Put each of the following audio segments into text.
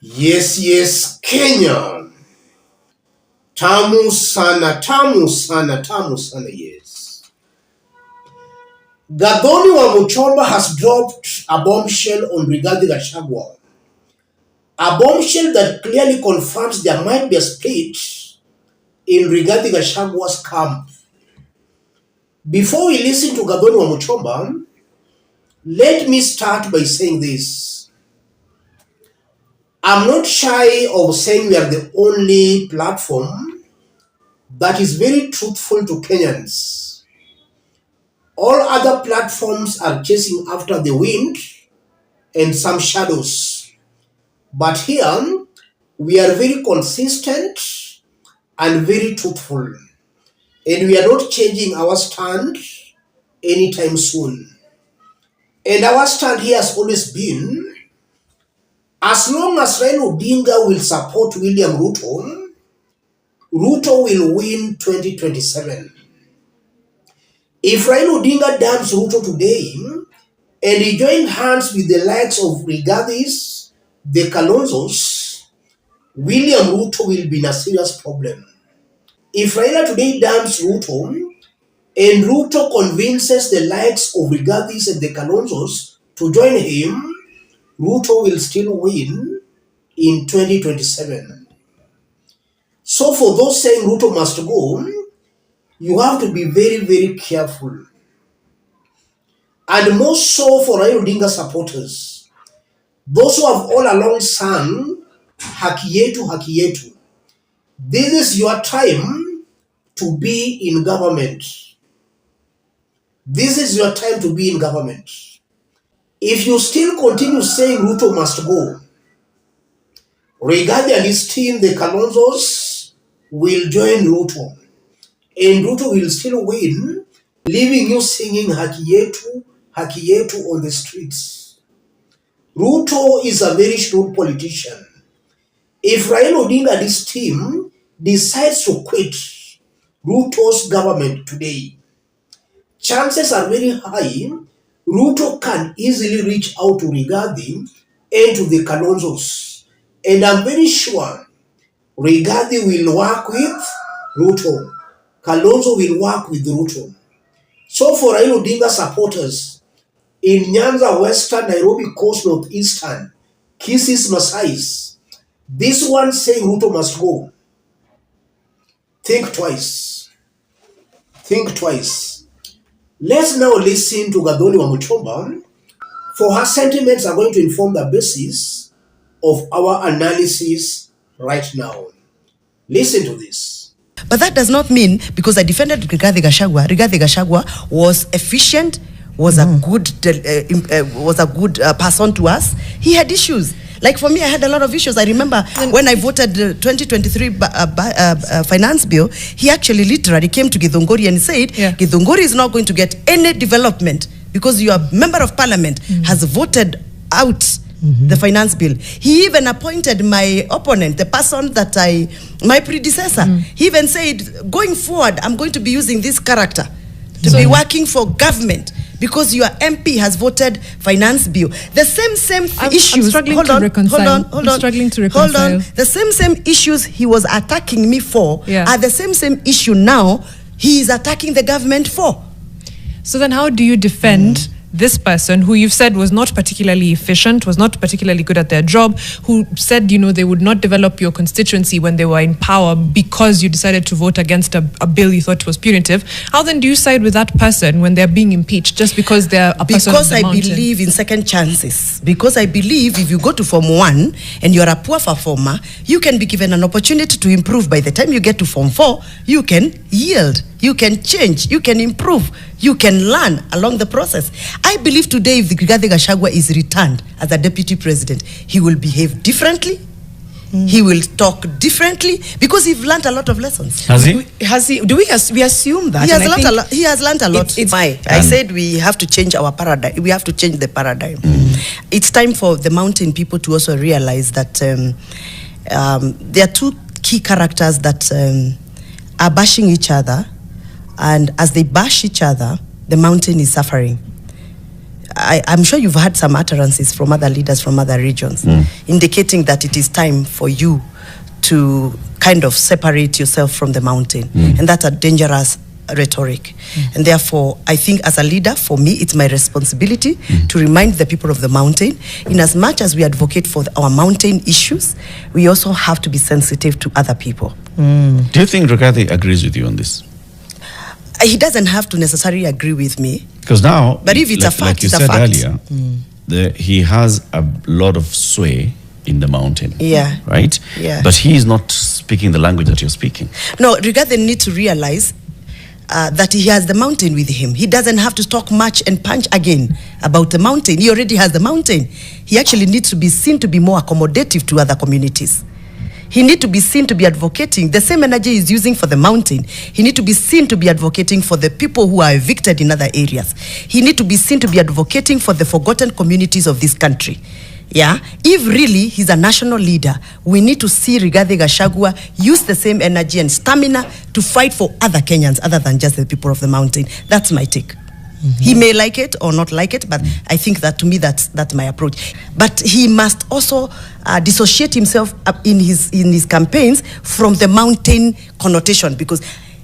Yes, Kenya. Tamu sana, yes. Wamuchomba has dropped a bombshell on Rigathi Gachagua. A bombshell that clearly confirms there might be a split in Rigathi Gachagua's camp. Before we listen to Wamuchomba, let me start by saying this. I'm not shy of saying we are the only platform that is very truthful to Kenyans. All other platforms are chasing after the wind and some shadows. But here, we are very consistent and very truthful. And we are not changing our stand anytime soon. And our stand here has always been, as long as Raila Odinga will support William Ruto, Ruto will win 2027. If Raila Odinga damns Ruto today, and he joined hands with the likes of Rigathis, the Kalonzos, William Ruto will be in a serious problem. If Raila today damns Ruto, and Ruto convinces the likes of Rigathis and the Kalonzos to join him, Ruto will still win in 2027. So for those saying Ruto must go, you have to be very, very careful. And more so for Raila Odinga supporters, those who have all along sung Haki Yetu, Haki Yetu. This is your time to be in government. This is your time to be in government. If you still continue saying Ruto must go, Rigathi and his team, the Kalonzos, will join Ruto. And Ruto will still win, leaving you singing Haki Yetu on the streets. Ruto is a very shrewd politician. If Raila Odinga and his team decides to quit Ruto's government today, chances are very high Ruto can easily reach out to Rigathi and to the Kalonzos. And I'm very sure Rigathi will work with Ruto. Kalonzo will work with Ruto. So for Raila Odinga supporters in Nyanza, Western, Nairobi Coast, Northeastern, Kisses, Masais, this one saying Ruto must go, think twice. Think twice. Let's now listen to Wamuchomba, for her sentiments are going to inform the basis of our analysis right now. Listen to this. But that does not mean because I defended Rigathi Gachagua was efficient, was a good person to us. He had issues. Like for me, I had a lot of issues. I remember when I voted the 2023 finance bill, he actually literally came to Githunguri and said, Githunguri is not going to get any development because your member of parliament has voted out the finance bill. He even appointed my opponent, the person that my predecessor. He even said, going forward, I'm going to be using this character to be working for government because your MP has voted finance bill. The same issues. I'm struggling to reconcile. Hold on. The same issues he was attacking me for are the same issue now he is attacking the government for. So then how do you defend this person who you've said was not particularly efficient, was not particularly good at their job, who said, they would not develop your constituency when they were in power because you decided to vote against a bill you thought was punitive? How then do you side with that person when they're being impeached just because they're a person of the mountain? Because I believe in second chances. Because I believe if you go to Form 1 and you're a poor performer, you can be given an opportunity to improve. By the time you get to Form 4, you can yield, you can change, you can improve, you can learn along the process. I believe today if Rigathi Gachagua is returned as a deputy president, he will behave differently. He will talk differently because he's learned a lot of lessons. Has he? We assume that? He has learned a lot. I said we have to change our paradigm. We have to change the paradigm. It's time for the mountain people to also realize that there are two key characters that are bashing each other, and as they bash each other, the mountain is suffering. I'm sure you've had some utterances from other leaders from other regions indicating that it is time for you to kind of separate yourself from the mountain. And that's a dangerous rhetoric. And therefore, I think as a leader, for me, it's my responsibility to remind the people of the mountain, in as much as we advocate for our mountain issues, we also have to be sensitive to other people. Do you think Rigathi agrees with you on this? He doesn't have to necessarily agree with me. Because now, But if it's a like, fact, like you it's a said fact. earlier, he has a lot of sway in the mountain. Yeah. Right? Yeah. But he is not speaking the language that you're speaking. No, Rigathi needs to realize that he has the mountain with him. He doesn't have to talk much and punch again about the mountain. He already has the mountain. He actually needs to be seen to be more accommodative to other communities. He needs to be seen to be advocating the same energy he's using for the mountain. He needs to be seen to be advocating for the people who are evicted in other areas. He needs to be seen to be advocating for the forgotten communities of this country. Yeah, if really he's a national leader, we need to see Rigathi Gachagua use the same energy and stamina to fight for other Kenyans other than just the people of the mountain. That's my take. He may like it or not like it, but I think that to me that's my approach. But he must also dissociate himself in his campaigns from the mountain connotation, because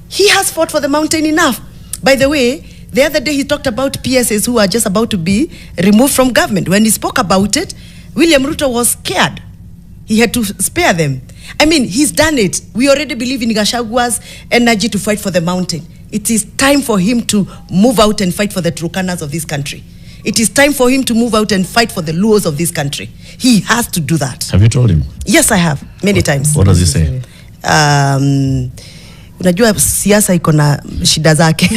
he has fought for the mountain enough. By the way, the other day he talked about PSAs who are just about to be removed from government. When he spoke about it, William Ruto was scared. He had to spare them. I mean, he's done it. We already believe in Gachagua's energy to fight for the mountain. It is time for him to move out and fight for the Turkanas of this country. It is time for him to move out and fight for the Luos of this country. He has to do that. Have you told him? Yes, I have, many times. What does he say? Unajua siasa iko na shida zake.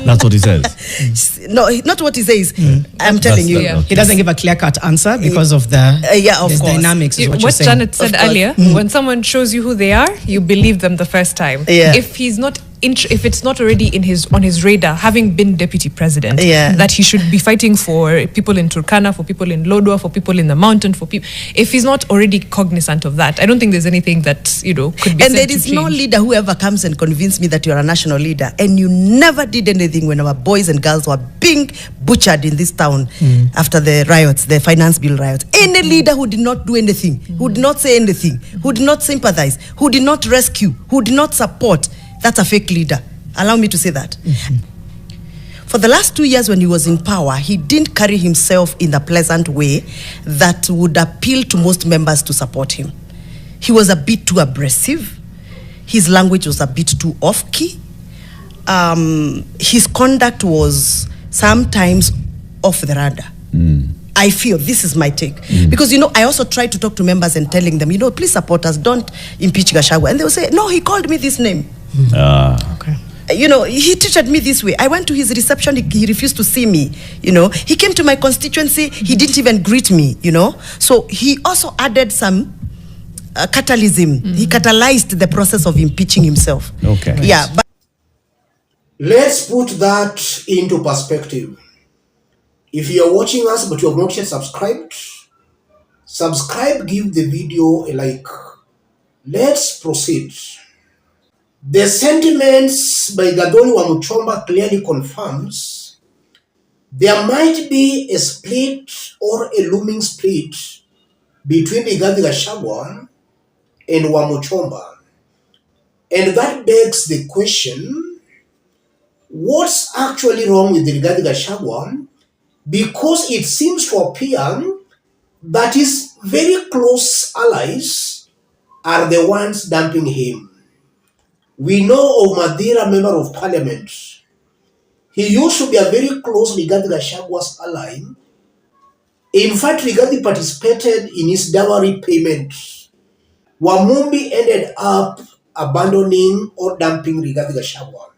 That's what he says. No, not what he says. I'm telling you. Yeah. He doesn't give a clear-cut answer because of the Yeah, of this course. dynamics. Is what you're What saying. Janet said Of course. earlier, when someone shows you who they are, you believe them the first time. Yeah. If he's not if it's not already on his radar, having been deputy president, Yeah. that he should be fighting for people in Turkana, for people in Lodwar, for people in the mountain, for people. If he's not already cognizant of that, I don't think there's anything that could be. And said there to is no change. leader who ever comes and convince me that you're a national leader, and you never did anything when our boys and girls were being butchered in this town after the riots, the finance bill riots. Any leader who did not do anything, who did not say anything, who did not sympathize, who did not rescue, who did not support, that's a fake leader. Allow me to say that. For the last 2 years when he was in power, he didn't carry himself in a pleasant way that would appeal to most members to support him. He was a bit too abrasive. His language was a bit too off-key. His conduct was sometimes off the radar. I feel, this is my take. Because, I also try to talk to members and telling them, please support us, don't impeach Gachagua. And they will say, no, he called me this name. Okay. He treated me this way. I went to his reception, he refused to see me, He came to my constituency, he didn't even greet me, So he also added some catalysm. He catalyzed the process of impeaching himself. Okay. Yeah, but Let's put that into perspective. If you are watching us but you have not yet subscribed, subscribe, give the video a like. Let's proceed. The sentiments by Gadoni Wamuchomba clearly confirms there might be a split or a looming split between Rigathi Gachagua and Wamuchomba. And that begs the question, what's actually wrong with Rigathi Gachagua? Because it seems to appear that his very close allies are the ones dumping him. We know of Madira, member of parliament. He used to be a very close Rigathi Gachagua's ally. In fact, Rigathi participated in his dowry payment. Wamumbi ended up abandoning or dumping Rigathi Gachagua.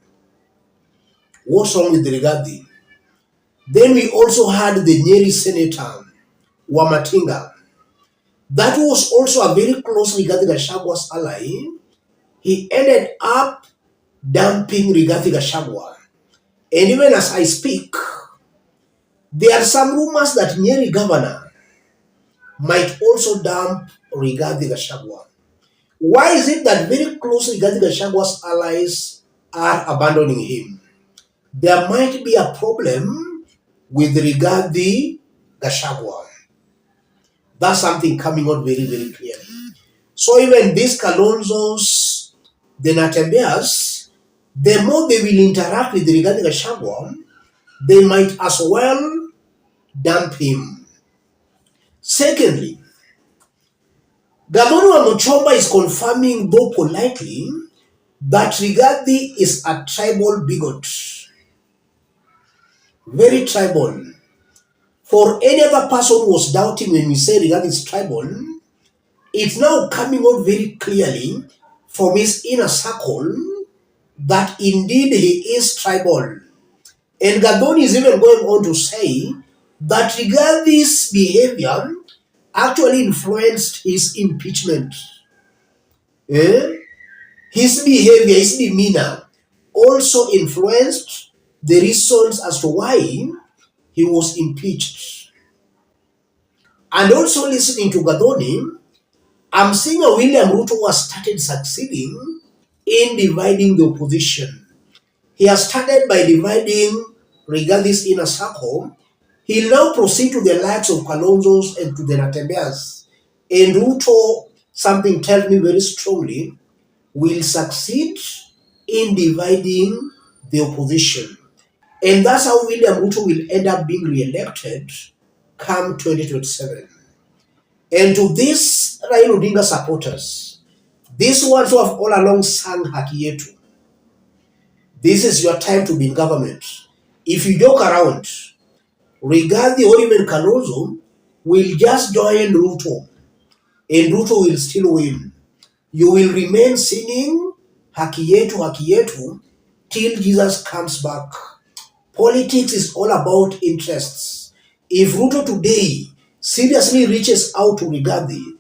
What's wrong with Rigathi? Then we also had the Nyeri senator, Wamatinga. That was also a very close Rigathi Gachagua's ally. He ended up dumping Rigathi Gachagua. And even as I speak, there are some rumors that Nyeri governor might also dump Rigathi Gachagua. Why is it that very close Rigathi Gachagua's allies are abandoning him? There might be a problem with Rigathi Gachagua. That's something coming out very, very clearly. So even these Kalonzos, the Natembeas, the more they will interact with Rigathi Gachagua, they might as well dump him. Secondly, Governor Wamuchomba is confirming, though politely, that Rigathi is a tribal bigot. Very tribal. For any other person who was doubting when we say Rigathi is tribal, it's now coming out very clearly from his inner circle that indeed he is tribal. And Gadoni is even going on to say that Rigathi's behavior actually influenced his impeachment. His behavior, his demeanor also influenced the reasons as to why he was impeached. And also listening to Gadoni, I'm seeing a William Ruto who has started succeeding in dividing the opposition. He has started by dividing Rigathi's inner circle. He'll now proceed to the likes of Kalonzos and to the Natembeas. And Ruto, something tells me very strongly, will succeed in dividing the opposition. And that's how William Ruto will end up being re-elected come 2027. And to these Raila Odinga supporters, these ones who have all along sung Haki Yetu, this is your time to be in government. If you joke around, Rigathi or even Kalonzo will just join Ruto, and Ruto will still win. You will remain singing Haki Yetu till Jesus comes back. Politics is all about interests. If Ruto today seriously reaches out to Rigathi,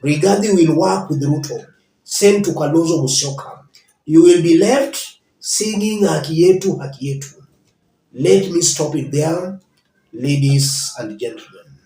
Rigathi will work with Ruto. Same to Kalonzo Musyoka. You will be left singing Haki Yetu. Let me stop it there, ladies and gentlemen.